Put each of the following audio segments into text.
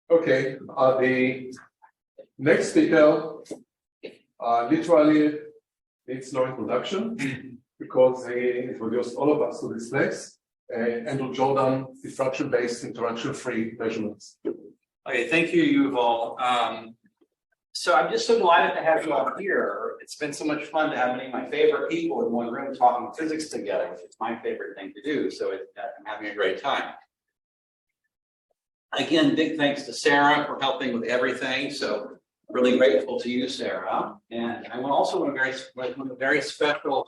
Okay, the next speaker literally needs no introduction because he introduced all of us to this place. Andrew Jordan, diffraction-based interaction-free measurements. Okay, thank you, Yuval. So I'm just so delighted to have you all here. It's been so much fun to have many of my favorite people in one room talking physics together, which is my favorite thing to do. So I'm having a great time. Again, big thanks to Sarah for helping with everything. So really grateful to you, Sarah. And I also want a very special.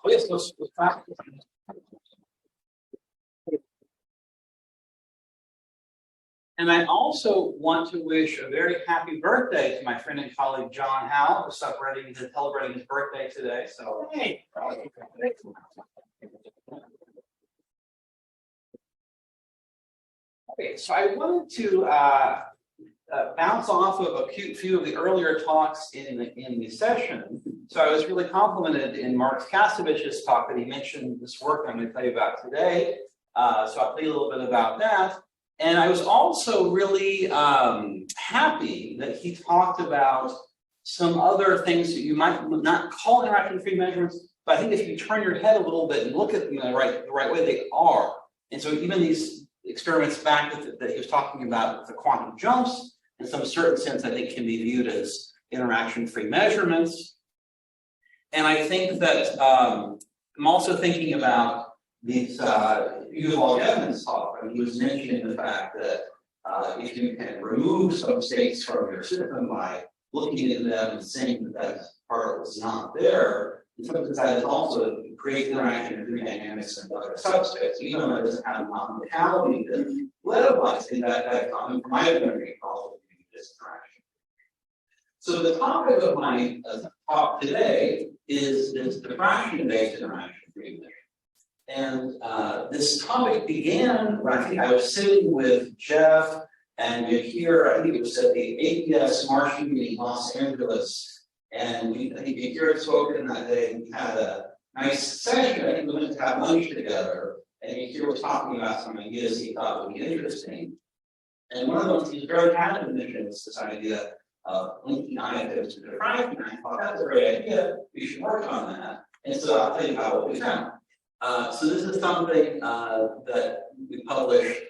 And I also want to wish a very happy birthday to my friend and colleague John Howe, who's celebrating his birthday today. So hey. Okay, so I wanted to bounce off of a few of the earlier talks in the session. So I was really complimented in Mark Kasovich's talk that he mentioned this work I'm going to tell you about today. So I'll tell you a little bit about that. And I was also really happy that he talked about some other things that you might not call interaction-free measurements, but I think if you turn your head a little bit and look at them the right way, they are. And so even these experiments back that he was talking about with the quantum jumps, in some certain sense, I think can be viewed as interaction-free measurements. And I think that I'm also thinking about these Yuval Evans talk, and he was mentioning the fact that if you can remove some states from your system by looking at them and saying that that part was not there, in some sense that is also create interaction between dynamics and other substates, even though it doesn't have a locality that localized in that from my memory called this interaction. So the topic of my talk today is this diffraction-based interaction-free measure. And this topic began when I think I was sitting with Jeff and Yakir, I think it was at the APS Martian meeting in Los Angeles. And I think Yakir had spoken that day and we had a nice session. I think we went to have lunch together. And Yakir was talking about some ideas he thought would be interesting. And one of those he was very adamant mentioned was this idea of linking IFs to diffraction. And I thought that's a great idea. We should work on that. And so I'll tell you about what we found. So this is something that we published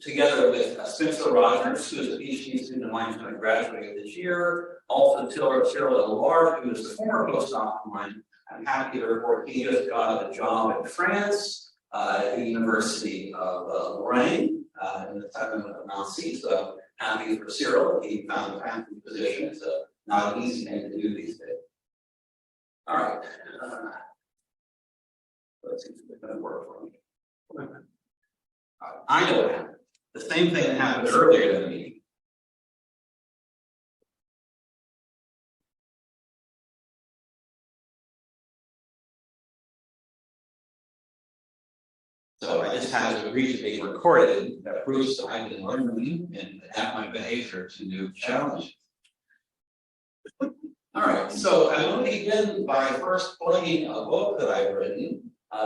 together with Spencer Rogers, who is a PhD student of mine who graduated this year. Also Cyril Delard, who is the former postdoc of mine. I'm happy to report he just got a job in France at the University of Lorraine in the town of Nancy. So happy for Cyril. He found a happy position. It's not an easy thing to do these days. All right. Let's see if it's going to work for me. I know what happened. The same thing that happened earlier in the meeting. So I just had to agree to be recorded. That proves that I've been learning and adapt my behavior to new challenges. All right, so I want to begin by first plugging a book that I've written.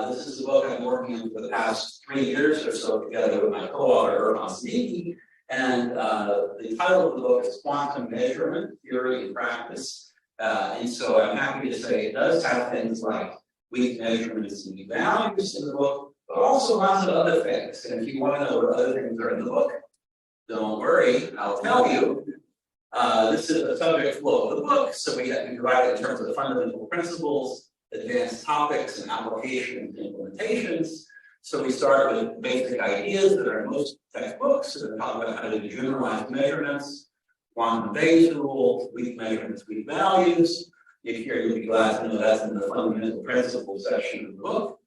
This is a book I've been working on for the past 3 years or so together with my co-author, Irfan Siddiqui. And the title of the book is Quantum Measurement, Theory and Practice. And so I'm happy to say it does have things like weak measurements and weak values in the book, but also lots of other things. And if you want to know what other things are in the book, don't worry, I'll tell you. This is the subject flow of the book. So we divide it in terms of the fundamental principles, advanced topics and applications and implementations. So we start with basic ideas that are in most textbooks. So we talk about how to do generalized measurements, quantum Bayes rule, weak measurements, weak values. If you'll be glad to know that's in the fundamental principles section of the book.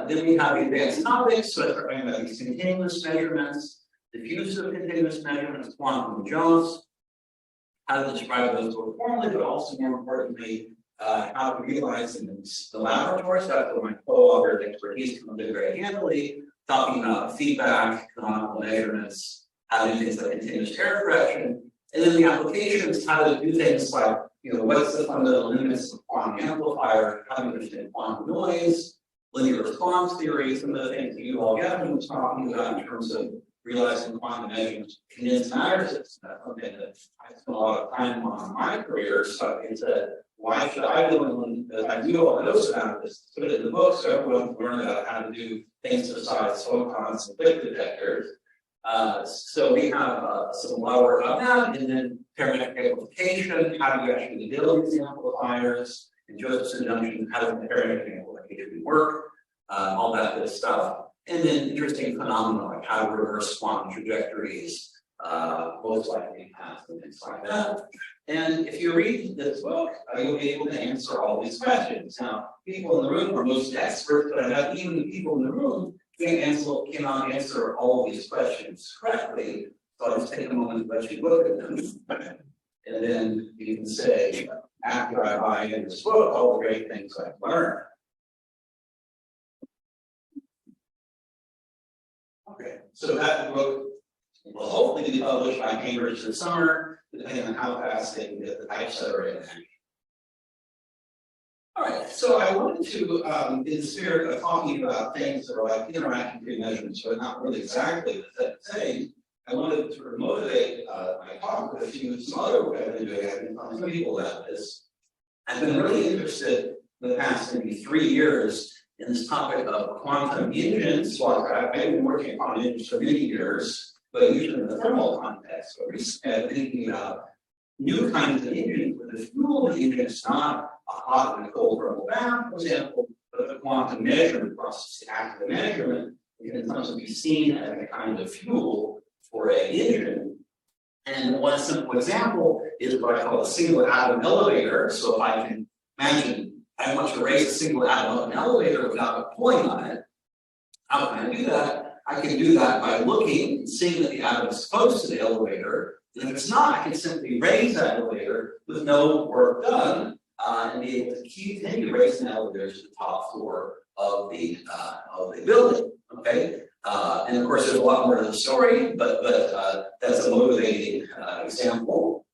Then we have advanced topics. So we're talking about these continuous measurements, diffusive continuous measurements, quantum jumps, how to describe those more formally, but also more importantly, how to realize in the laboratory. So that's where my co-author's expertise comes in very handily, talking about feedback, canonical measurements, how to do things like continuous error correction, and then the applications, how to do things like, what's the fundamental limits of quantum amplifier, how to understand quantum noise, linear response theory, some of the things that Yuval Evans was talking about in terms of realizing quantum measurements, condensed matter systems. That's something that I spent a lot of time on in my career. So I said, why should I be willing, as I do all those about this, put it in the book so everyone can learn about how to do things besides photons and click detectors. So we have some lower on that, and then parametric amplification, how do you actually build these amplifiers, and Josephson junction, how does the parametric amplification work, all that good stuff. And then interesting phenomena like how to reverse quantum trajectories, most likely paths and things like that. And if you read this book, you'll be able to answer all these questions. Now, people in the room are most experts, but I bet even the people in the room cannot answer all of these questions correctly. So I'll just take a moment to let you look at them. And then you can say, after I buy into this book, all the great things I've learned. Okay, so that book will hopefully be published by Cambridge this summer, depending on how fast they can get the typesetter in. All right, so I wanted to, in the spirit of talking about things that are like interaction pre-measurements, but not really exactly the same, I wanted to sort of motivate my talk with some other work I've been doing. I've been telling some people about this. I've been really interested in the past maybe 3 years in this topic of quantum engines. Well, I've been working on quantum engines for many years, but usually in the thermal context. But recently I've been thinking about new kinds of engines where the fuel of the engine is not a hot and a cold thermal bath, for example, but the quantum measurement process, after the measurement, it can sometimes be seen as a kind of fuel for an engine. And one simple example is what I call a single atom elevator. So if I can imagine I want to raise a single atom of an elevator without pulling on it, how can I do that? I can do that by looking and seeing that the atom is close to the elevator. And if it's not, I can simply raise that elevator with no work done and be able to continue raising the elevator to the top floor of the building. Okay. And of course, there's a lot more to the story, but that's a motivating example.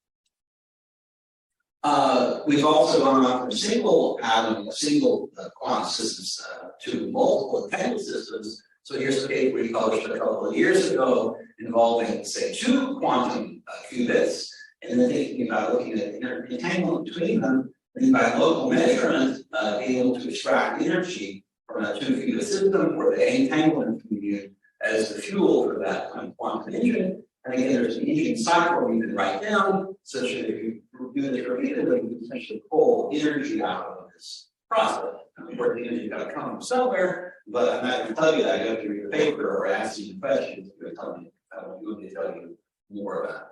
We've also gone on from single atom, single quantum systems to multiple entangled systems. So here's a paper we published a couple of years ago involving, say, 2 quantum qubits, and then thinking about looking at the entanglement between them, and by local measurement, being able to extract energy from a 2-qubit system where the entanglement can be used as the fuel for that quantum engine. And again, there's an engine cycle you can write down, such that if you do this repeatedly, you can essentially pull energy out of this process. Of course, the energy got to come from somewhere, but I'm not going to tell you that. You have to read the paper or ask you questions. I'm going to tell you more about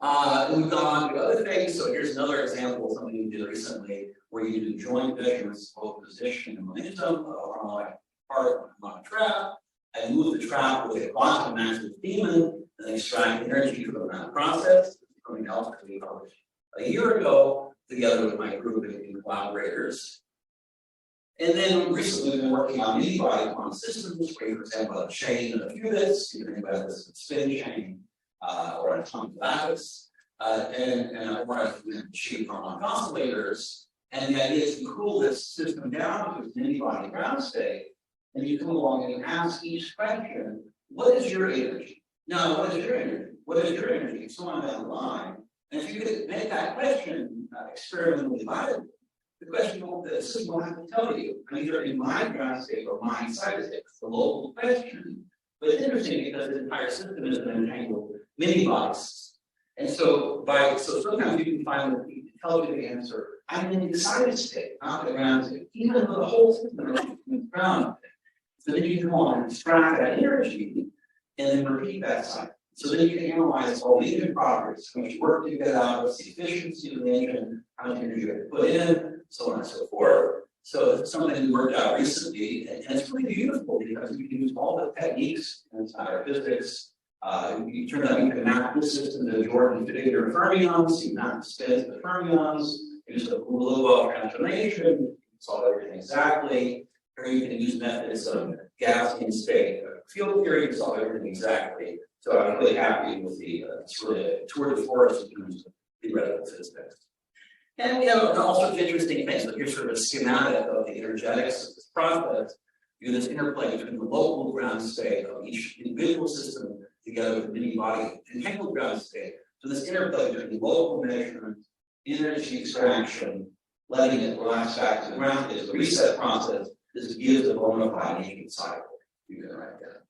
that. We've gone on to other things. So here's another example of something we did recently, where you do joint measurements of both position and momentum on a part on a trap. I move the trap with a quantum massive demon and extract energy from that process. Something else that we published a year ago together with my group of collaborators. And then recently we've been working on many-body quantum systems, where you, for example, a chain of qubits, you can think about this as a spin chain or an atomic lattice, and or a sheet on oscillators. And the idea is to cool this system down to its many-body ground state, and you come along and you ask each question, what is your energy? No, what is your energy? What is your energy? So on down the line. And if you could make that question experimentally viable, the system will have to tell you, either in my ground state or my side state. It's a local question. But it's interesting because the entire system is an entangled mini-bodies. And so sometimes you can find that it tells you the answer, I'm in the decided state, not the ground state, even though the whole system is ground. So then you can go on and extract that energy and then repeat that cycle. So then you can analyze all the engine properties, how much work you get out, what's the efficiency of the engine, how much energy you have to put in, so on and so forth. So it's something we worked out recently, and it's really beautiful because you can use all the techniques in entire physics. You turn out you can map this system to Jordan figure fermions, you map the spins to fermions, use the Lobov transformation, solve everything exactly. Or you can use methods of Gaussian state field theory to solve everything exactly. So I'm really happy with the sort of tour de force in terms of theoretical physics. And we have all sorts of interesting things. So here's sort of a schematic of the energetics of this process. do this interplay between the local ground state of each individual system together with many body entangled ground state. So this interplay between local measurement, energy extraction, letting it relax back to the ground is the reset process. This gives a bona fide naked cycle. You can write that.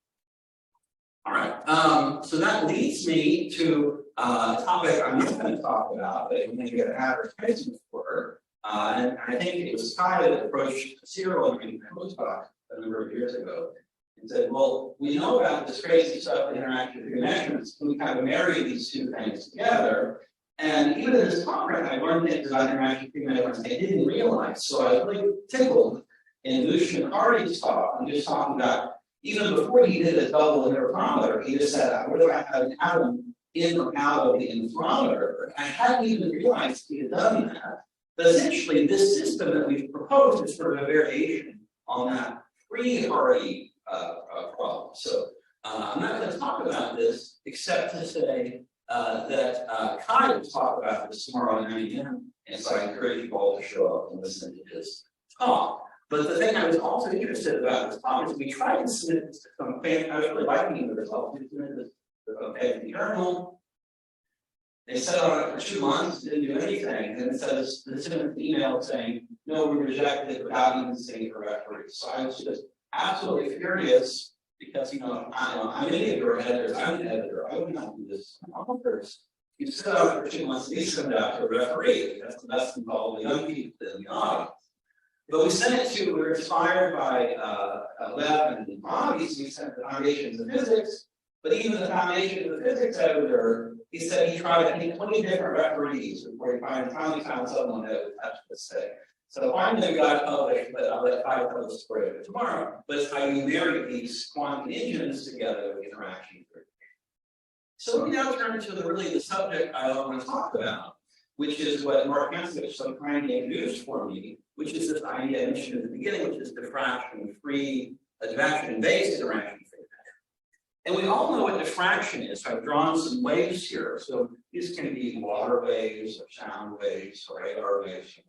All right. So that leads me to a topic I'm not going to talk about, but I'm going to get an advertisement for. And I think it was Kai that approached Cyril in my postdoc a number of years ago and said, well, we know about this crazy stuff in interactive measurements. We kind of marry these two things together. And even in this conference, I learned things about interactive measurements I didn't realize. So I was really tickled in Lucian Hardy's talk and just talking about, even before he did a double interferometer, he just said, what if I have an atom in or out of the interferometer? I hadn't even realized he had done that. But essentially, this system that we've proposed is sort of a variation on that pre-Hardy problem. So I'm not going to talk about this except to say that Kai will talk about this tomorrow at 9 a.m. And so I encourage you all to show up and listen to his talk. But the thing I was also interested about this talk is we tried to submit this to some I was really liking the results. We submitted this to some fancy journal. They sat on it for 2 months, didn't do anything, and it says the sent an email saying, no, we rejected it without even seeing a referee. So I was just absolutely furious because I'm an editor, I'm an editor, I would not do this on purpose. You sit on it for 2 months, and you send it out to a referee. That's the best of all the young people in the audience. But we sent it to, we were inspired by Lev and Bobby, so we sent the Foundations of Physics. But even the Foundation of the Physics editor, he said he tried, I think, 20 different referees before he finally found someone that would touch this thing. So finally we got it published, but I'll let Kai tell the story of it tomorrow. But it's how you marry these quantum engines together with interaction. So let me now turn to the subject I want to talk about, which is what Mark Hansovich so kindly introduced for me, which is this idea I mentioned at the beginning, which is diffraction-free, diffraction-based interaction. And we all know what diffraction is. So I've drawn some waves here. So these can be water waves, or sound waves, or radar waves.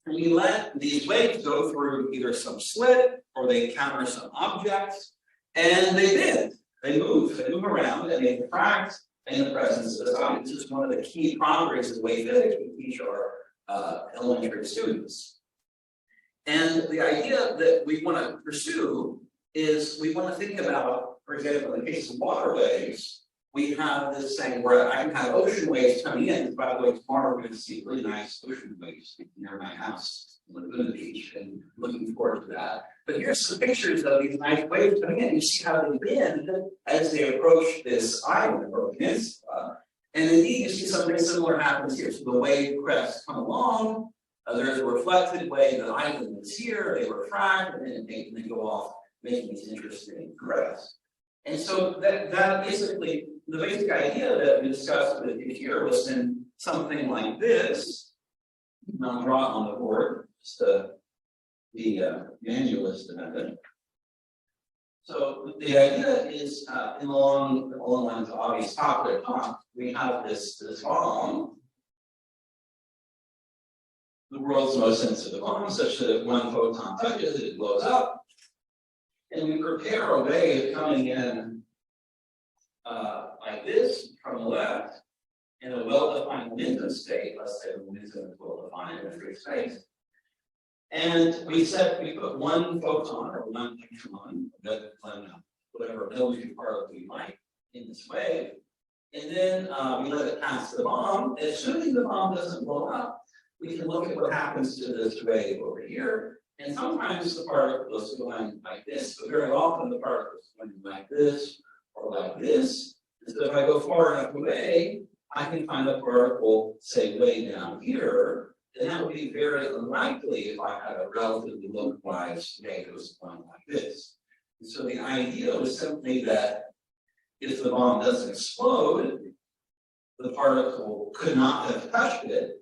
And we let these waves go through either some slit or they encounter some objects, and they bend, they move around, and they diffract in the presence of the object. This is one of the key properties of wave physics we teach our elementary students. And the idea that we want to pursue is we want to think about, for example, in the case of water waves, we have this thing where I can have ocean waves coming in. By the way, tomorrow we're going to see really nice ocean waves near my house on Laguna Beach, and looking forward to that. But here's some pictures of these nice waves coming in. You see how they bend as they approach this island or peninsula. And indeed, you see something similar happens here. So the wave crests come along, there's a reflected wave, the island is here, they refract, and then they go off, making these interesting crests. And so that basically, the basic idea that we discussed with you here was in something like this. I'll draw it on the board, just to be manualist about it. So the idea is, along the lines of obvious popular talk, we have this bomb, the world's most sensitive bomb, such that if one photon touches it, it blows up. And we prepare a wave coming in like this from the left in a well-defined momentum state. Let's say the momentum is well-defined in a free space. And we put one photon or one electron, whatever millimeter particle we like, in this wave. And then we let it pass the bomb. As soon as the bomb doesn't blow up, we can look at what happens to this wave over here. And sometimes the particle is going like this, but very often the particle is going like this or like this. And so if I go far enough away, I can find a particle, say, way down here. And that would be very unlikely if I had a relatively localized wave that was going like this. And so the idea was simply that if the bomb doesn't explode, the particle could not have touched it,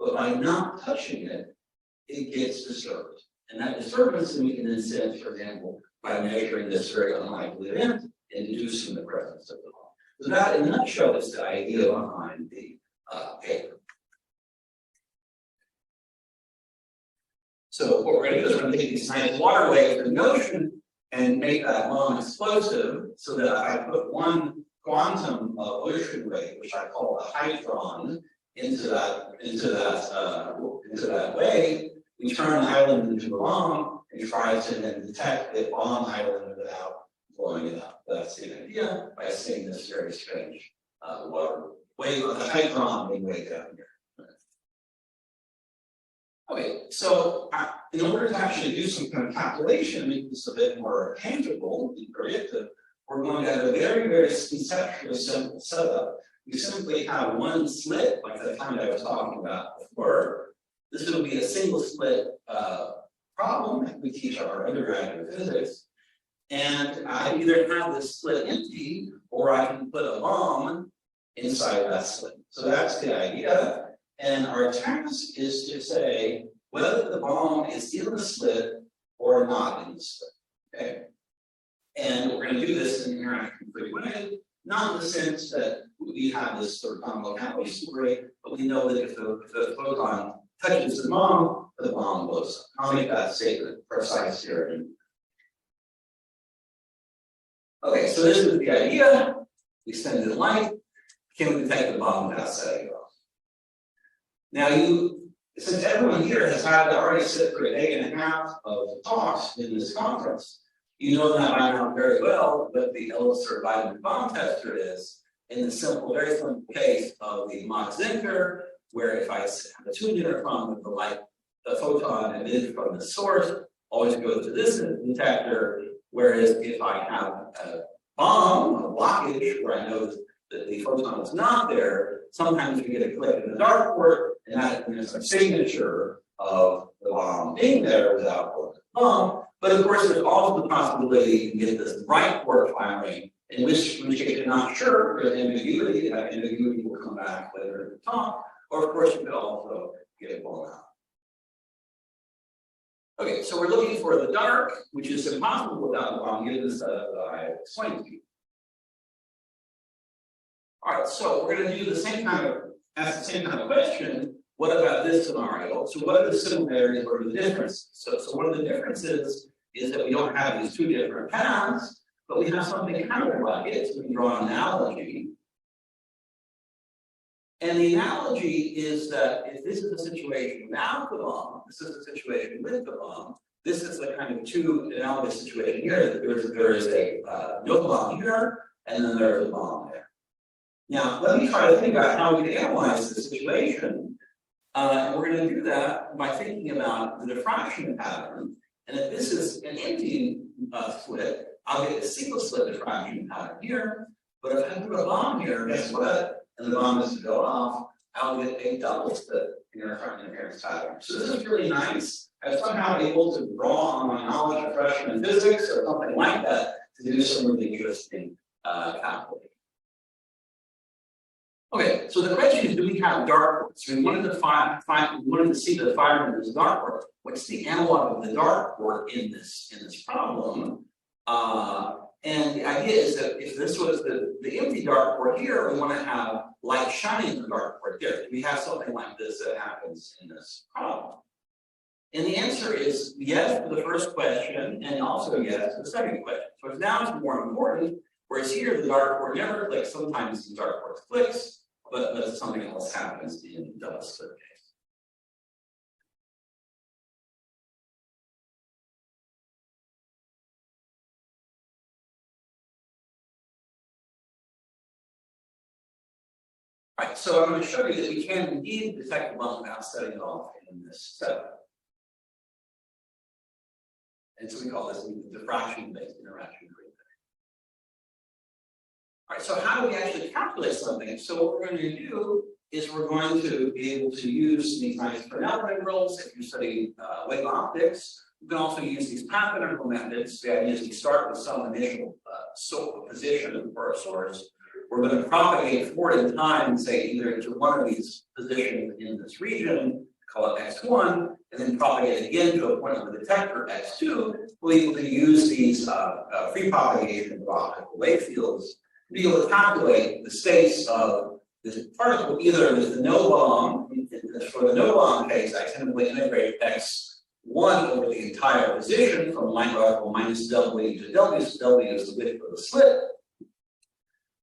but by not touching it, it gets disturbed. And that disturbance we can then sense, for example, by measuring this very unlikely event and deducing the presence of the bomb. So that, in a nutshell, is the idea behind the paper. So what we're going to do is we're going to take these nice water waves in the ocean and make that bomb explosive, so that I put one quantum of ocean wave, which I call a hydron, into that wave. We turn the island into a bomb and try to then detect the bomb island without blowing it up. That's the idea by seeing this very strange water wave of the hydron being way down here. Okay, so in order to actually do some kind of calculation, make this a bit more tangible and predictive, we're going to have a very, very conceptually simple setup. We simply have one slit, like the kind I was talking about before. This will be a single slit problem that we teach our undergraduate physics. And I either have this slit empty, or I can put a bomb inside that slit. So that's the idea. And our task is to say whether the bomb is in the slit or not in the slit. Okay. And we're going to do this in an interaction-free way, not in the sense that we have this sort of non-locality story, but we know that if the photon touches the bomb blows up. I'll make that statement precise here. Okay, so this is the idea. We send in light. Can we detect the bomb without setting it off? Now, since everyone here has had to already sit for a day and a half of talks in this conference, you know that by now very well what the Ellis-Zinker vitamin bomb tester is in the very simple case of the Mach-Zinker, where if I have a two-unit from with the photon emitted from the source, always goes to this detector, whereas if I have a bomb, a blockage, where I know that the photon is not there, sometimes we get a click in the dark port, and that is a signature of the bomb being there without blowing the bomb. But of course, there's also the possibility you can get this right port firing, in which case you're not sure, there's ambiguity, and that ambiguity will come back later in the talk. Or of course, you could also get it blown out. Okay, so we're looking for the dark, which is impossible without the bomb, given the setup that I explained to you. All right, so we're going to do ask the same kind of question. What about this scenario? So what are the similarities or the differences? So one of the differences is that we don't have these two different paths, but we have something kind of like it. So we draw an analogy. And the analogy is that if this is a situation without the bomb, this is a situation with the bomb, this is a kind of two analogous situation here. That there is a no bomb here, and then there's a bomb there. Now, let me try to think about how we can analyze this situation. And we're going to do that by thinking about the diffraction pattern. And if this is an empty slit, I'll get a single slit diffraction pattern here. But if I put a bomb here, guess what? And the bomb is to go off, I'll get a double slit interference pattern. So this is really nice. I'm somehow able to draw on my knowledge of freshman physics or something like that to do some really interesting calculation. Okay, so the question is, do we have dark ports? We wanted to see the firing of this dark port. What's the analog of the dark port in this problem? And the idea is that if this was the empty dark port here, we want to have light shining in the dark port there. We have something like this that happens in this problem. And the answer is yes to the first question, and also yes to the second question. So now it's more important, whereas here the dark port never clicks. Sometimes the dark port clicks, but something else happens in the double slit case. All right, so I'm going to show you that we can indeed detect the bomb without setting it off in this setup. And so we call this the diffraction-based interaction grid. All right, so how do we actually calculate something? So what we're going to do is we're going to be able to use these nice Fresnel integrals. If you study wave optics, you can also use these path integral methods. The idea is we start with some initial position for a source. We're going to propagate forward in time, say either to one of these positions in this region, call it x1, and then propagate again to a point of the detector x2. We'll be able to use these free propagation of optical wave fields to be able to calculate the states of this particle either with the no bomb. For the no bomb case, I simply integrate x 1 over the entire position from line radical minus W to W, so W is the width of the slit.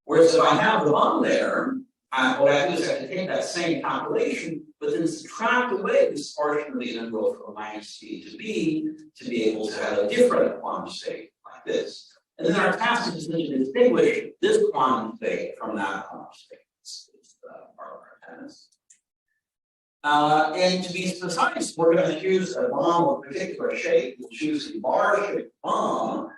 Whereas if I have the bomb there, what I do is I can take that same calculation, but then subtract away this portion of the integral from minus C to B to be able to have a different quantum state like this. And then our task is to distinguish this quantum state from that quantum state. It's part of our tennis. And to be precise, we're going to use a bomb of particular shape. We'll choose a bar-shaped bomb.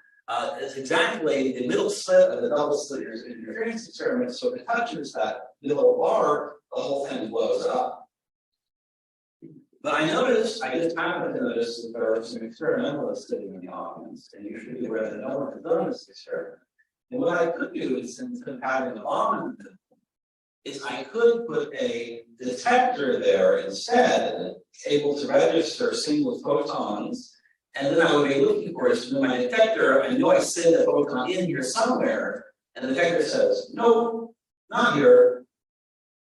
It's exactly the middle slit of the double slit interference experiment. So if it touches that middle bar, the whole thing blows up. But I just happened to notice that there are some experimentalists sitting in the audience, and you should be aware that no one has done this experiment. And what I could do is, instead of having a bomb in the middle, is I could put a detector there instead, able to register single photons. And then I would be looking for is with my detector, I know I send a photon in here somewhere, and the detector says, no, not here,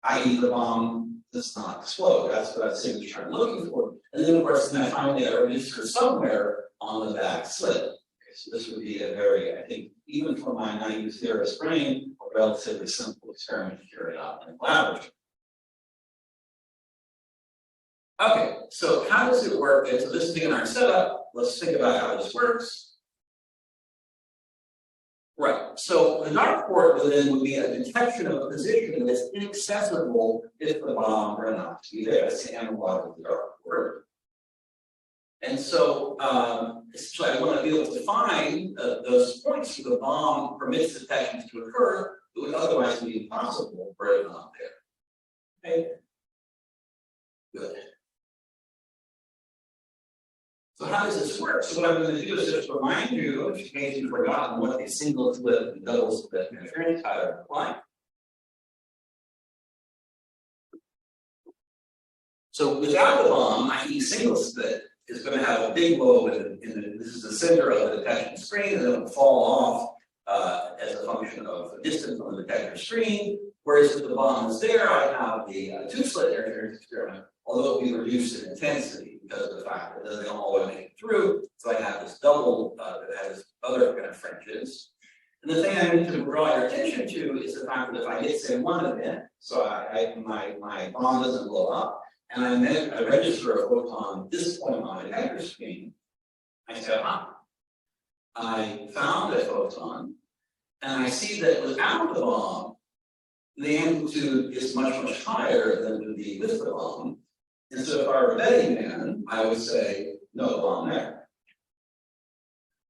i.e. the bomb does not explode. That's what that signature I'm looking for. And then of course, then I finally register somewhere on the back slit. Okay, so this would be a very, I think, even for my naive theorist brain, a relatively simple experiment to carry out in a laboratory. Okay, so how does it work? So this is again our setup. Let's think about how this works. Right, so the dark port then would be a detection of a position that's inaccessible if the bomb were not to be there. That's the analog of the dark port. And so essentially I want to be able to find those points where the bomb permits detections to occur that would otherwise be impossible were it not there. Okay, good. So how does this work? So what I'm going to do is just remind you, in case you've forgotten, what a single slit and double slit interference pattern look like. So without the bomb, i.e. single slit, is going to have a big lobe this is the center of the detection screen, and then it will fall off as a function of the distance on the detector screen. Whereas if the bomb is there, I have the two-slit interference experiment, although it will be reduced in intensity because of the fact that it doesn't all the way make it through. So I have this double that has other kind of fringes. And the thing I need to draw your attention to is the fact that if I get, say, one event, so my bomb doesn't blow up, and I register a photon at this point on the detector screen, I say, I found a photon, and I see that without the bomb, the amplitude is much, much higher than it would be with the bomb. And so if I were a betting man, I would say, no bomb there.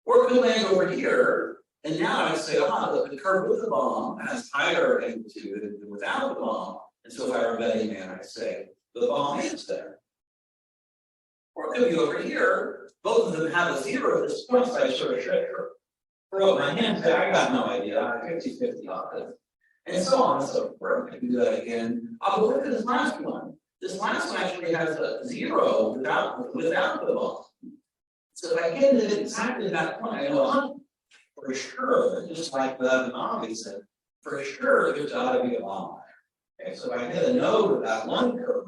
Or it could land over here, and now I'd say, look, the curve with the bomb has higher amplitude than without the bomb. And so if I were a betting man, I'd say, the bomb is there. Or it could be over here. Both of them have a 0 at this point, so I sort of throw up my hand and say, I got no idea. I 50-50 on it. And so on and so forth. I can do that again. But look at this last one. This last one actually has a 0 without the bomb. So if I get it exactly that point, I know for sure, just like the Navi said, for sure there's got to be a bomb there. Okay, so if I get a node of that one curve,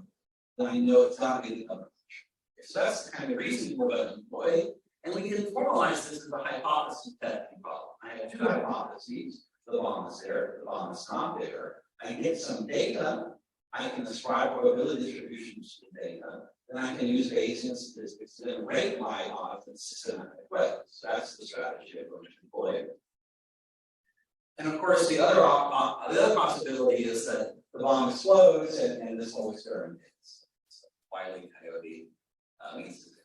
then I know it's got to be the other. Okay, so that's the kind of reason we're going to employ. And we can formalize this as a hypothesis testing problem. I have two hypotheses. The bomb is there, the bomb is not there. I get some data. I can ascribe probability distributions to the data. Then I can use Bayesian statistics to then rate my odds in systematic ways. So that's the strategy I'm going to employ. And of course, the other possibility is that the bomb explodes and this whole experiment is Wiley coyote means to do.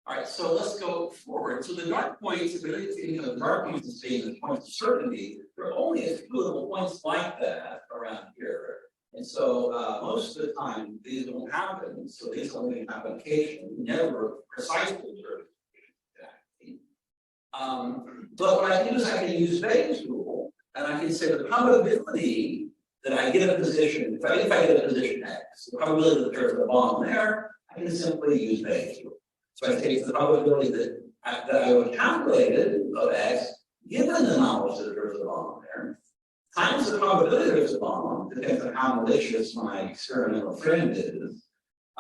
All right, so let's go forward. So the dark points, if we really think of the dark points as being the points of certainty, there are only a few little points like that around here. And so most of the time, these don't happen. So these only happen occasionally, never precisely observed. But what I can do is I can use Bayes' rule, and I can say the probability that I get a position, if I get a position X, the probability that there's a bomb there, I can simply use Bayes' rule. So I take the probability that I would calculate it of X, given the knowledge that there's a bomb there, times the probability there's a bomb, depends on how malicious my experimental friend is,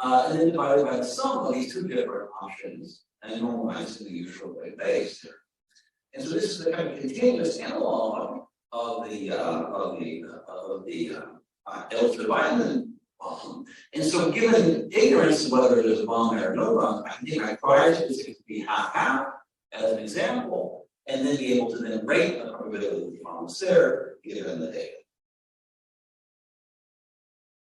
and then divided by the sum of these two different options and normalized in the usual way base. And so this is the kind of continuous analog of the L-divided bomb. And so given ignorance of whether there's a bomb there or no bomb, I think I prior to this to be half-half as an example, and then be able to then rate the probability of the bomb is there given the data.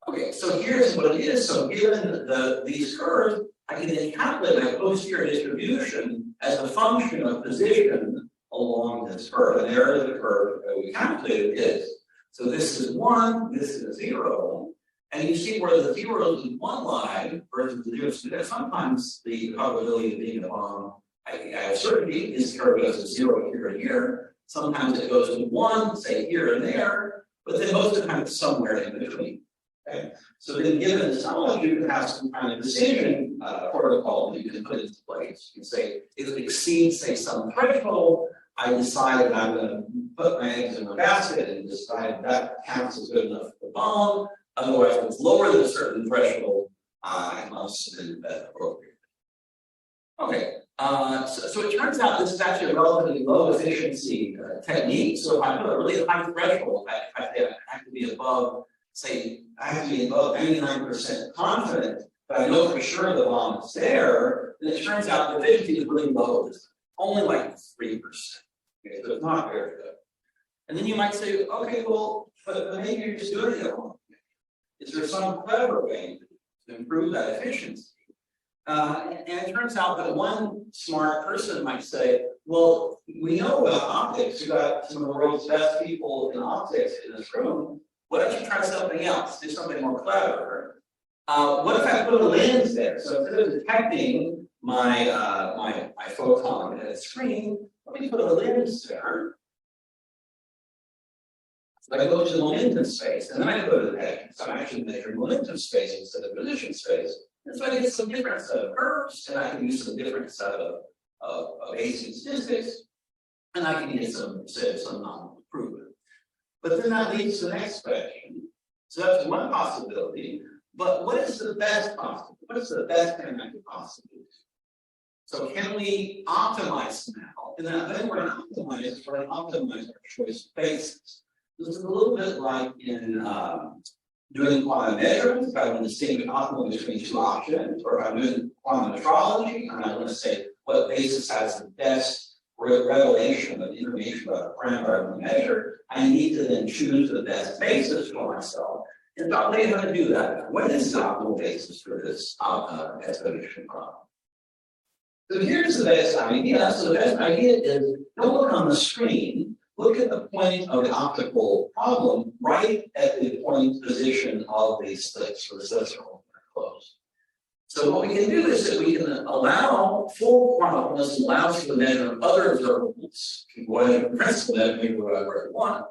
Okay, so here's what it is. So given these curves, I can then calculate my posterior distribution as a function of position along this curve. And there is the curve that we calculated is. So this is 1, this is 0. And you see where the 0 is in one line versus the 0. So sometimes the probability of being a bomb, I have certainty, this curve goes to 0 here and here. Sometimes it goes to 1, say here and there, but then most of the time it's somewhere in between. Okay. So then given this knowledge, you can have some kind of decision protocol that you can put into place. You can say, if it exceeds, say, some threshold, I decide that I'm going to put my eggs in a basket and decide that counts as good enough for the bomb. Otherwise, if it's lower than a certain threshold, I must do that appropriately. Okay, so it turns out this is actually a relatively low efficiency technique. So if I put a really high threshold, I have to be above, say, I have to be above 99% confident, but I know for sure the bomb is there, then it turns out the efficiency is really low. It's only like 3%. Okay, so it's not very good. And then you might say, okay, well, but maybe you're just doing it wrong. Is there some clever way to improve that efficiency? And it turns out that one smart person might say, well, we know about optics. We've got some of the world's best people in optics in this room. What if you try something else? Do something more clever? What if I put a lens there? So instead of detecting my photon at a screen, let me put a lens there. So I go to the momentum space, and then I go to the detection. So I'm actually measuring momentum space instead of position space. And so I get some different set of curves, and I can use some different set of Bayesian statistics, and I can get some nominal improvement. But then that leads to the next question. So that's one possibility. But what is the best possibility? What is the best thing I could possibly do? So can we optimize now? And then we're going to optimize our choice basis. This is a little bit like in doing quantum measurements. If I want to distinguish optimally between two options, or if I'm doing quantum metrology, and I want to say what basis has the best revelation of information about a parameter I want to measure, I need to then choose the best basis for myself. And so I'll tell you how to do that. What is the optimal basis for this expedition problem? So here's the best idea. So the best idea is don't look on the screen. Look at the point of the optical problem right at the point position of the slits, for the slits are open or closed. So what we can do is that we can allow full quantumness allows for the measure of other observables. You can go ahead and principle that, maybe whatever you want.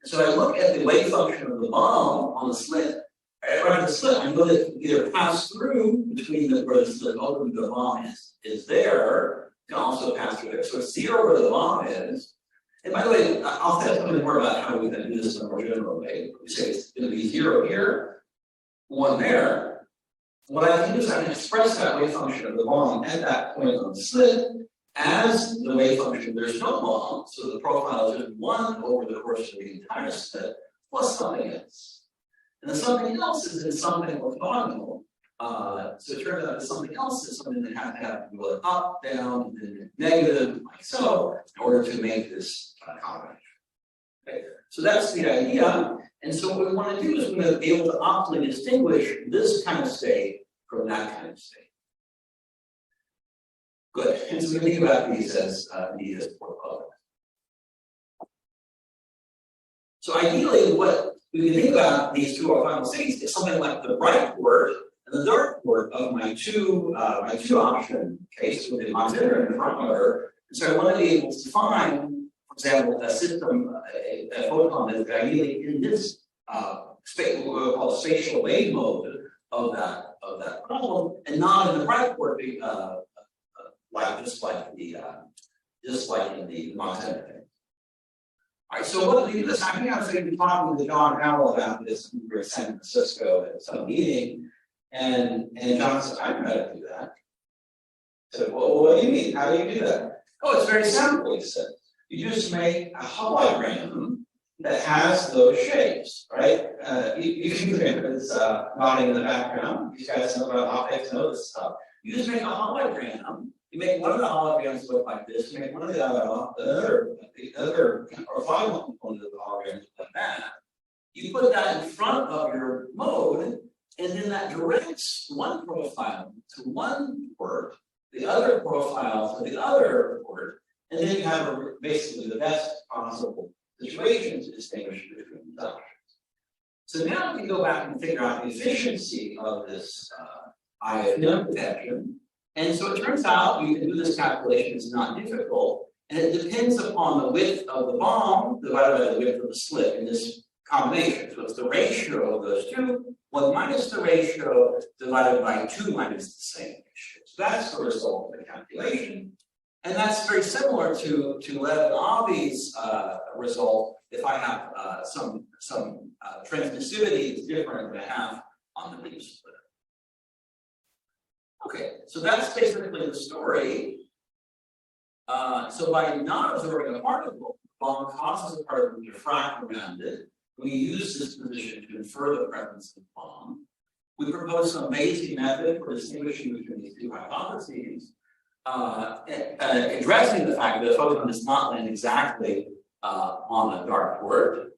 So I look at the wave function of the bomb on the slit. Right at the slit, I know that either pass through between where the slit open the bomb is there, can also pass through there. So it's 0 where the bomb is. And by the way, I'll tell you something more about how we're going to do this in a more general way. We say it's going to be 0 here, 1 there. What I can do is I can express that wave function of the bomb at that point on the slit as the wave function. There's no bomb, so the profile is just 1 over the course of the entire slit plus something else. And then something else is in something orthogonal. So it turns out that something else is something that has to have to go up, down, and then negative, like so, in order to make this combination. Okay, so that's the idea. And so what we want to do is we're going to be able to optimally distinguish this kind of state from that kind of state. Good. And so we think about these as portfolios. So ideally, what we can think about these two orthogonal states is something like the bright port and the dark port of my two option case with the auxiliary and the front motor. And so I want to be able to find, for example, a system, a photon that is ideally in this space, what we'll call spatial wave mode of that problem, and not in the bright port, just like in the auxiliary. All right, so what do we do this? I think I was going to be talking to John Howell about this when we were in San Francisco at some meeting. And John said, I know how to do that. I said, well, what do you mean? How do you do that? Oh, it's very simple, he said. You just make a hologram that has those shapes, right? You can there's nodding in the background. These guys know about optics, know this stuff. You just make a hologram. You make one of the holograms look like this. You make one of the other or final component of the hologram look like that. You put that in front of your mode, and then that directs one profile to one port, the other profile to the other port, and then you have basically the best possible situation to distinguish between the options. So now we can go back and figure out the efficiency of this IFM detection. And so it turns out you can do this calculation, it's not difficult, and it depends upon the width of the bomb divided by the width of the slit in this combination. So it's the ratio of those two, 1 minus the ratio divided by 2 minus the same ratio. So that's the result of the calculation. And that's very similar to Lev-Avi's result if I have some transmissivity is different than I have on the beam split. Okay, so that's basically the story. So by not absorbing a particle, the bomb causes a particle to diffract around it. We use this position to infer the presence of the bomb. We propose some basic method for distinguishing between these two hypotheses, addressing the fact that the photon does not land exactly on a dark port,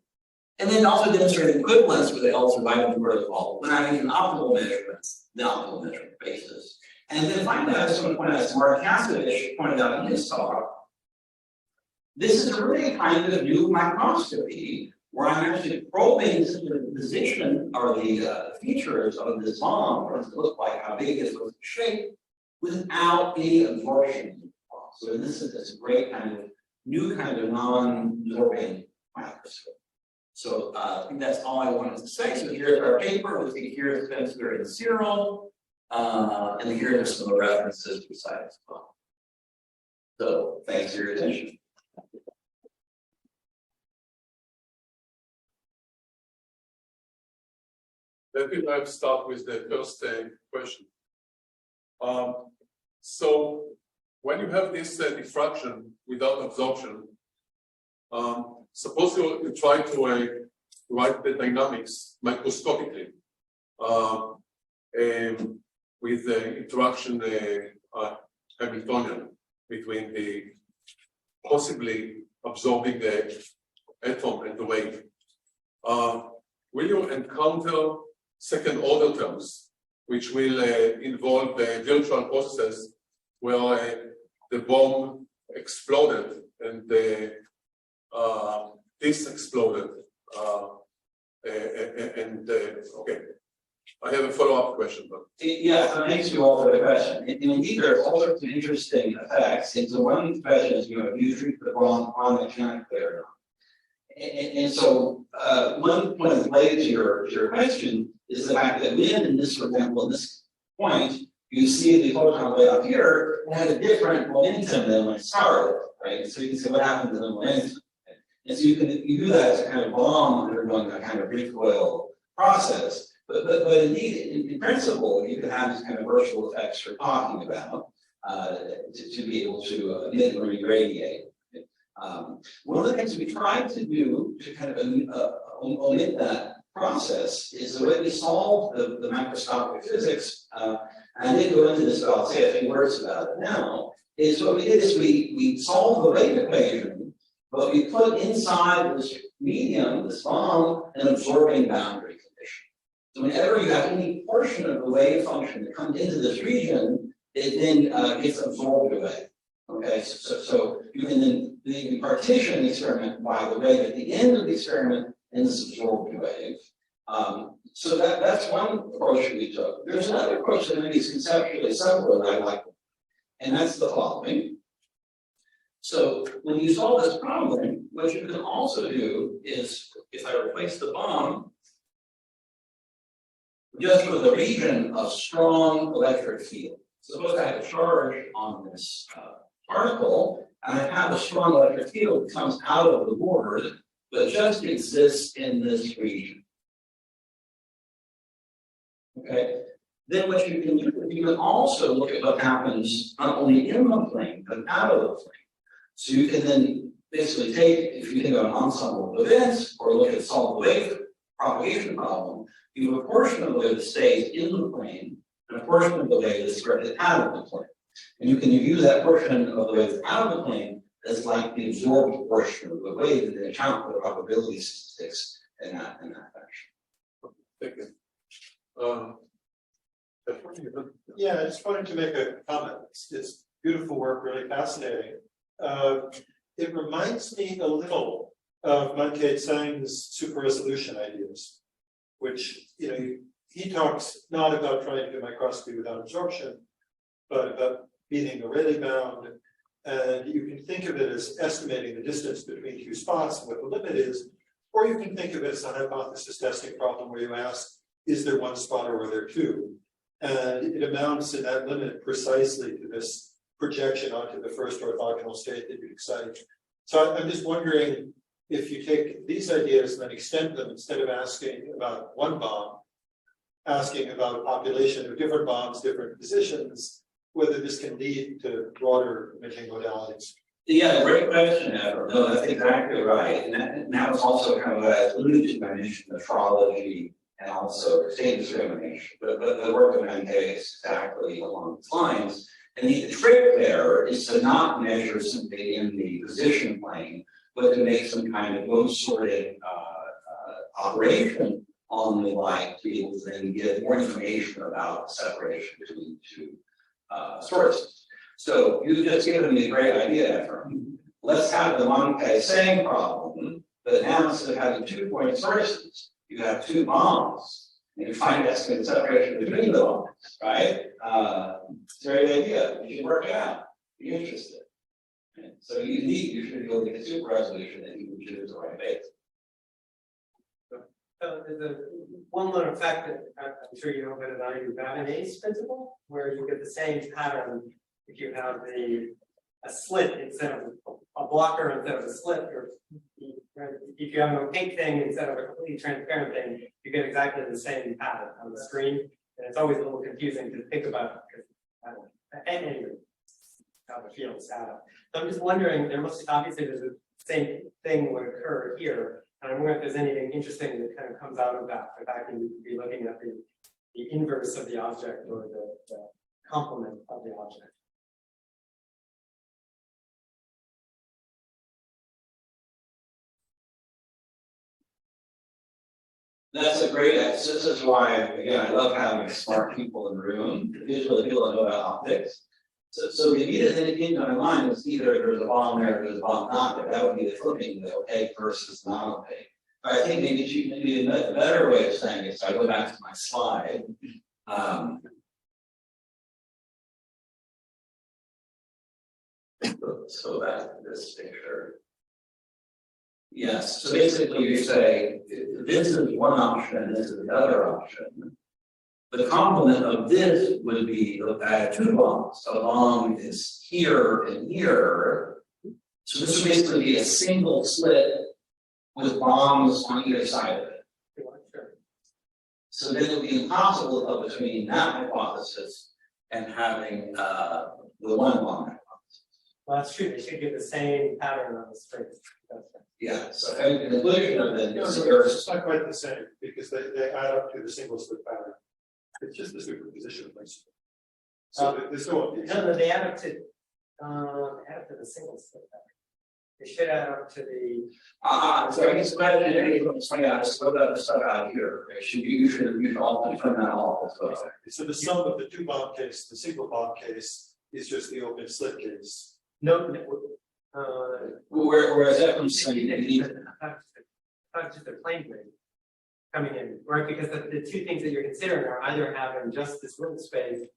and then also demonstrating equivalence with the ultraviolet protocol when having an optimal measurement, the optimal measurement basis. And then finally, I just want to point out, as Mark Kasevich pointed out in his talk, this is really a kind of new microscopy where I'm actually probing the position or the features of this bomb, what does it look like, how big is it, what's the shape, without any absorption. So this is a great kind of new kind of non-absorbing microscope. So I think that's all I wanted to say. So here's our paper. We see here Spencer and Cyril, and here are some of the references beside as well. So thanks for your attention. Let me start with the first question. So when you have this diffraction without absorption, suppose you try to write the dynamics microscopically with the interaction Hamiltonian between the possibly absorbing the atom and the wave. Will you encounter second order terms, which will involve virtual processes where the bomb exploded and this exploded? Okay, I have a follow-up question. But yeah, thanks you all for the question. And indeed, there are all sorts of interesting effects. And so one question is, do you treat the bomb on the connector or not? And so one point related to your question is the fact that when, in this, for example, in this point, you see the photon way up here, it had a different momentum than when it started, right? So you can see what happened to the momentum. And so you do that as a kind of bomb undergoing a kind of recoil process. But indeed, in principle, you can have these kind of virtual effects you're talking about to be able to emit or irradiate. One of the things we tried to do to kind of omit that process is the way we solve the macroscopic physics. I didn't go into this, but I'll say a few words about it now. Is what we did is we solved the wave equation, but we put inside this medium, this bomb, an absorbing boundary condition. So whenever you have any portion of the wave function that comes into this region, it then gets absorbed away. Okay, so you can then partition the experiment by the wave at the end of the experiment and this absorbed wave. So that's one approach we took. There's another approach that maybe is conceptually simpler that I like, and that's the following. So when you solve this problem, what you can also do is, if I replace the bomb just with a region of strong electric field. Suppose I have a charge on this particle, and I have a strong electric field that comes out of the board, but just exists in this region. Okay, then what you can do, you can also look at what happens not only in the plane, but out of the plane. So you can then basically take, if you think of an ensemble of events, or look at solve the wave propagation problem, you have a portion of the wave that stays in the plane, and a portion of the wave that's directed out of the plane. And you can view that portion of the wave that's out of the plane as like the absorbed portion of the wave, and then account for the probability statistics in that fashion. Thank you. Yeah, I just wanted to make a comment. It's beautiful work, really fascinating. It reminds me a little of Manke Tsang's super resolution ideas, which, you know, he talks not about trying to do microscopy without absorption, but about being a Rayleigh bound. And you can think of it as estimating the distance between two spots and what the limit is, or you can think of it as a hypothesis testing problem where you ask, is there one spot or are there two? And it amounts in that limit precisely to this projection onto the first orthogonal state that you'd excite. So I'm just wondering if you take these ideas and then extend them, instead of asking about one bomb, asking about a population of different bombs, different positions, whether this can lead to broader imaging modalities. Yeah, great question, Edward. No, that's exactly right. And that was also kind of what I alluded to when I mentioned metrology and also state discrimination. But the work of Manke is exactly along these lines. And the trick there is to not measure simply in the position plane, but to make some kind of low-sorted operation on the light to be able to then get more information about the separation between two sources. So you've just given me a great idea, Ephraim. Let's have the Manke Tsang problem, but now instead of having 2 point sources, you have two bombs, and you find estimated separation between the bombs, right? It's a great idea. You should work it out. Be interested. Okay. So you should be able to get super resolution that you can choose the right base. So there's a well-known effect that I'm sure you know better than I do, Babinet's principle, where you get the same pattern if you have a slit instead of a blocker instead of a slit, or if you have an opaque thing instead of a completely transparent thing, you get exactly the same pattern on the screen. And it's always a little confusing to think about because anyway, how the fields add up. So I'm just wondering, there must obviously there's the same thing would occur here. And I'm wondering if there's anything interesting that kind of comes out of that. If I can be looking at the inverse of the object or the complement of the object. That's a great exercise. This is why, again, I love having smart people in the room, usually people that know about optics. So the immediate thing that came to my mind was either there's a bomb there or there's a bomb not there. That would be the flipping, the opaque versus non-opaque. But I think maybe a better way of saying it, so I go back to my slide. Let's go back to this picture. Yes, so basically you say, this is one option, and this is the other option. The complement of this would be, I have two bombs. A bomb is here and here. So this would basically be a single slit with bombs on either side of it. So then it would be impossible to put between that hypothesis and having the one bomb hypothesis. Well, that's true. They should get the same pattern on the screen. Yeah, so having the conclusion of the It's not quite the same because they add up to the single slit pattern. It's just the superposition of things. So there's no. No, they add up to the single slit pattern. They should add up to the. So I guess it's funny. I just wrote this stuff out here. You should all turn that off. So the sum of the two bomb case, the single bomb case, is just the open slit case. No. Whereas Ephraim's saying that just a plane wave coming in, right? Because the two things that you're considering are either having just this little space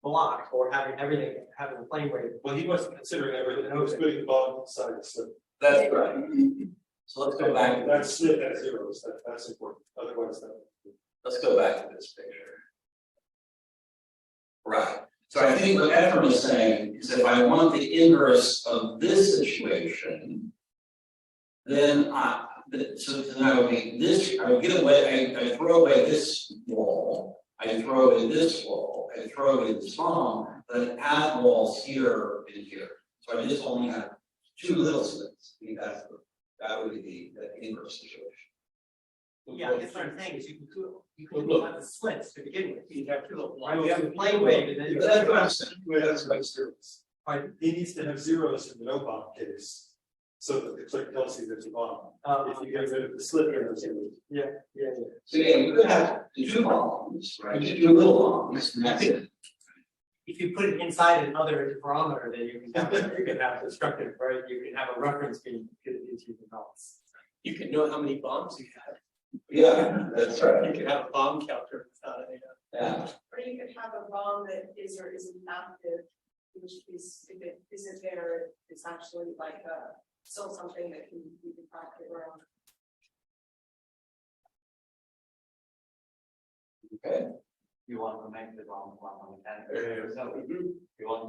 blocked or having everything, having a plane wave. Well, he wasn't considering everything. He was putting the bomb inside the slit. that's right. So let's go back. That slit at zeros. That's important. Otherwise, Let's go back to this picture. Right. So I think what Ephraim is saying is if I want the inverse of this situation, then I would make this, I would get away, I throw away this wall, I I throw in this wall, I throw in this bomb, then add walls here and here. So I just only have 2 little slits. I think that would be the inverse situation. Yeah, I guess what I'm saying is you can have the slits to begin with. You have 2 little lines. You have a plane wave and then you That's what I'm saying. That's my zeros. Right, he needs to have zeros in the no bomb case, so that the click tells you there's a bomb. If you get rid of the slit, there's zeros. Yeah. So yeah, you could have 2 bombs, right? 2 little bombs, and that's it. If you put it inside another parameter, then you can have destructive, right? You can have a reference being computed into the results. You can know how many bombs you have. Yeah, that's right. You can have a bomb counter without any. Yeah. Or you could have a bomb that is or isn't active, in which case, if it isn't there, it's actually like still something that can be diffracted around. Okay. You want to make the bomb 110. So you want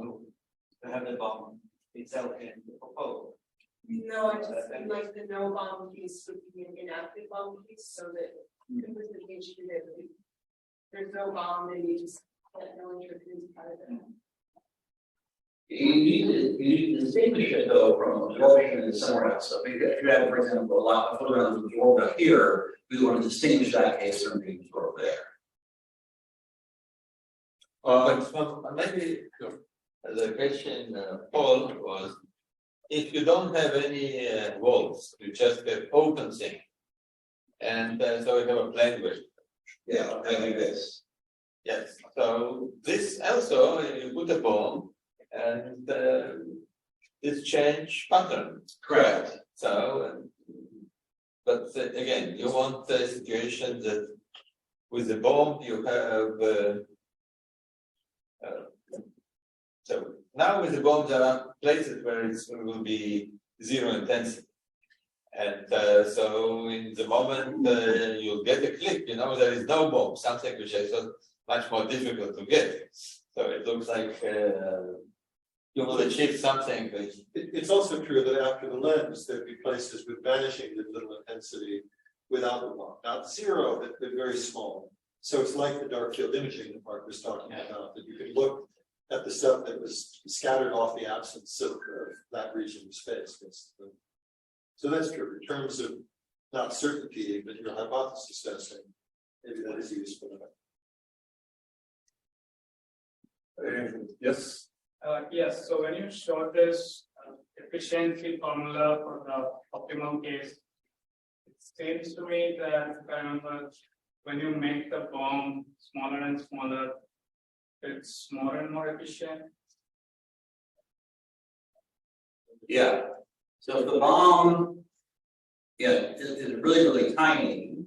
to have the bomb itself in the proposal. No, I just mean like the no bomb piece would be an inactive bomb piece, so that it was the case that there's no bomb, and you just let no interference out of it. You need to distinguish it though from absorption and somewhere else. So if you have, for example, a lot of photons absorbed up here, we want to distinguish that case from being absorbed there. Maybe the question, Paul, was if you don't have any walls, you just have open thing, and so you have a plane wave. Yeah, like this. Yes. So this also you put a bomb, and this change pattern. Correct. So, but again, you want a situation that with the bomb you have. So now with the bomb there are places where it will be 0 intensity, and so in the moment you'll get a click, there is no bomb, something which is much more difficult to get. So it looks like you will achieve something. It's also true that after the lens, there'd be places with vanishing little intensity without the bomb. Not 0, but very small. So it's like the dark field imaging that Mark was talking about, that you can look at the stuff that was scattered off the absence of that region of space. So that's true. In terms of not certainty, but your hypothesis testing, maybe that is useful. Yes. Yes, so when you show this efficiency formula for the optimum case, it seems to me that when you make the bomb smaller and smaller, it's more and more efficient. Yeah. So if the bomb, is really tiny.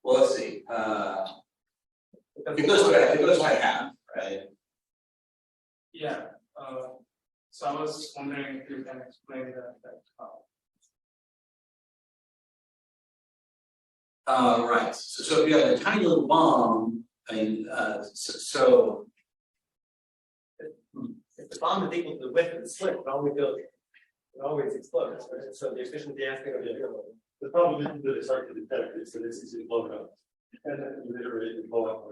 Well, let's see. It goes by half, right? Yeah. So I was wondering if you can explain that how. Right. So if you have a tiny little bomb, so If the bomb is equal to the width of the slit, it always explodes, right? So the efficiency aspect of it. The problem is that it's hard to detect, it's that it's easy to blow it up. And then you iterate and blow up.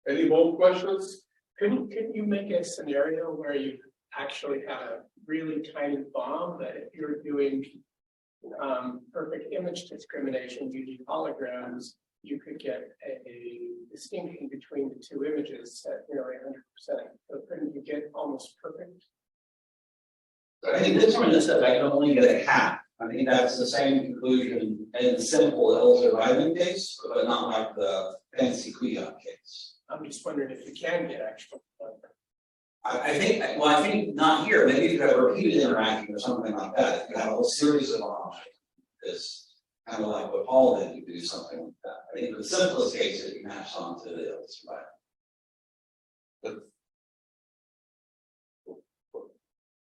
Any more questions? Could you make a scenario where you actually have a really tiny bomb that if you're doing perfect image discrimination using holograms, you could get a distinction between the 2 images at nearly 100%. So couldn't you get almost perfect? I think this one just says I can only get a half. I think that's the same conclusion in the simple L surviving case, but not like the fancy Queon case. I'm just wondering if you can get actual. I think not here. Maybe if you have a repeated interaction or something like that. If you have a whole series of objects, it's kind of like what Paul did, you could do something like that. I think the simplest case is you match onto the L surviving. But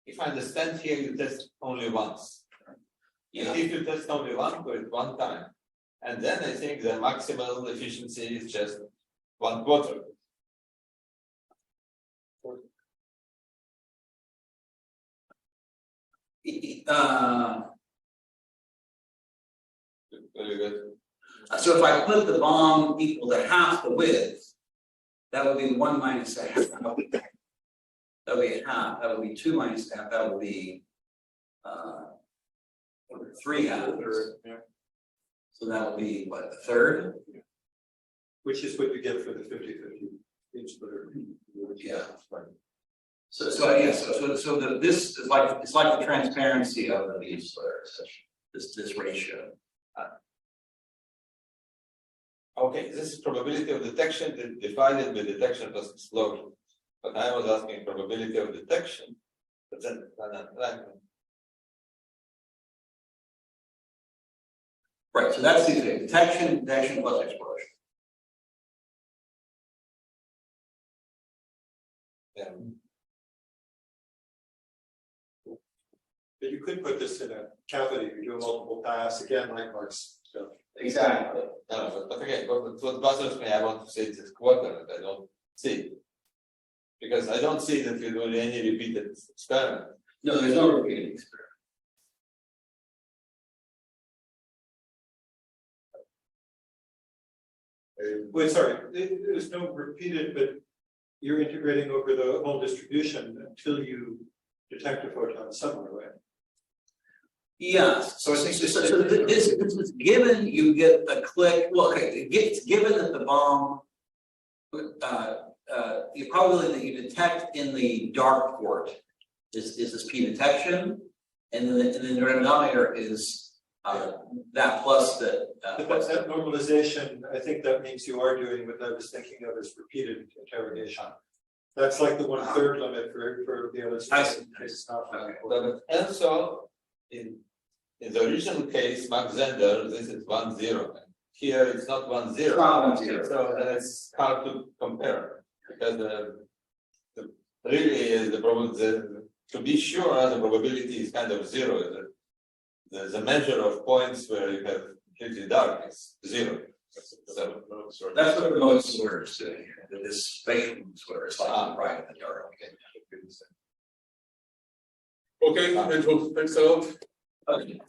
if I understand here, you test only once. Yeah. If you test only one, do it one time. And then I think the maximal efficiency is just 1/4. Very good. So if I put the bomb equal to half the width, that would be 1 minus a half. That would be a half. That would be 2 minus a half. That would be 3 halves. So that would be what, a third? Which is what you get for the 50-50 inch splitter. Yeah. So this is like, it's like the transparency of the beam splitter, this ratio. Okay, this is probability of detection divided by detection plus explosion. But I was asking probability of detection, but then Right, so that's the detection plus explosion. yeah. But you could put this in a cavity, you do a multiple pass, again, like Mark's stuff. Exactly. No, but again, what bothers me, I want to say this quarter, and I don't see. Because I don't see that you're doing any repeated experiment. No, there's no repeating experiment. Wait, sorry, there's no repeated, but you're integrating over the whole distribution until you detect a photon somewhere, right? Yes. So I think this is given you get a click. Well, okay, it's given that the bomb, the probability that you detect in the dark port is this P detection, and then the denominator is that plus the. But that's that normalization, I think that means you are doing what I was thinking of as repeated interrogation. That's like the 1/3 limit for the other. I see. Okay. But also, in the original case, Max Zender, this is 1-0. Here it's not 1-0. It's not 1-0. So then it's hard to compare because really is the probability. To be sure, the probability is kind of 0. The measure of points where you have completely dark is 0. So That's what the mode slitter is doing here. This spatial slitter is like right in the dark. Okay, Andrew, thanks a lot. Okay.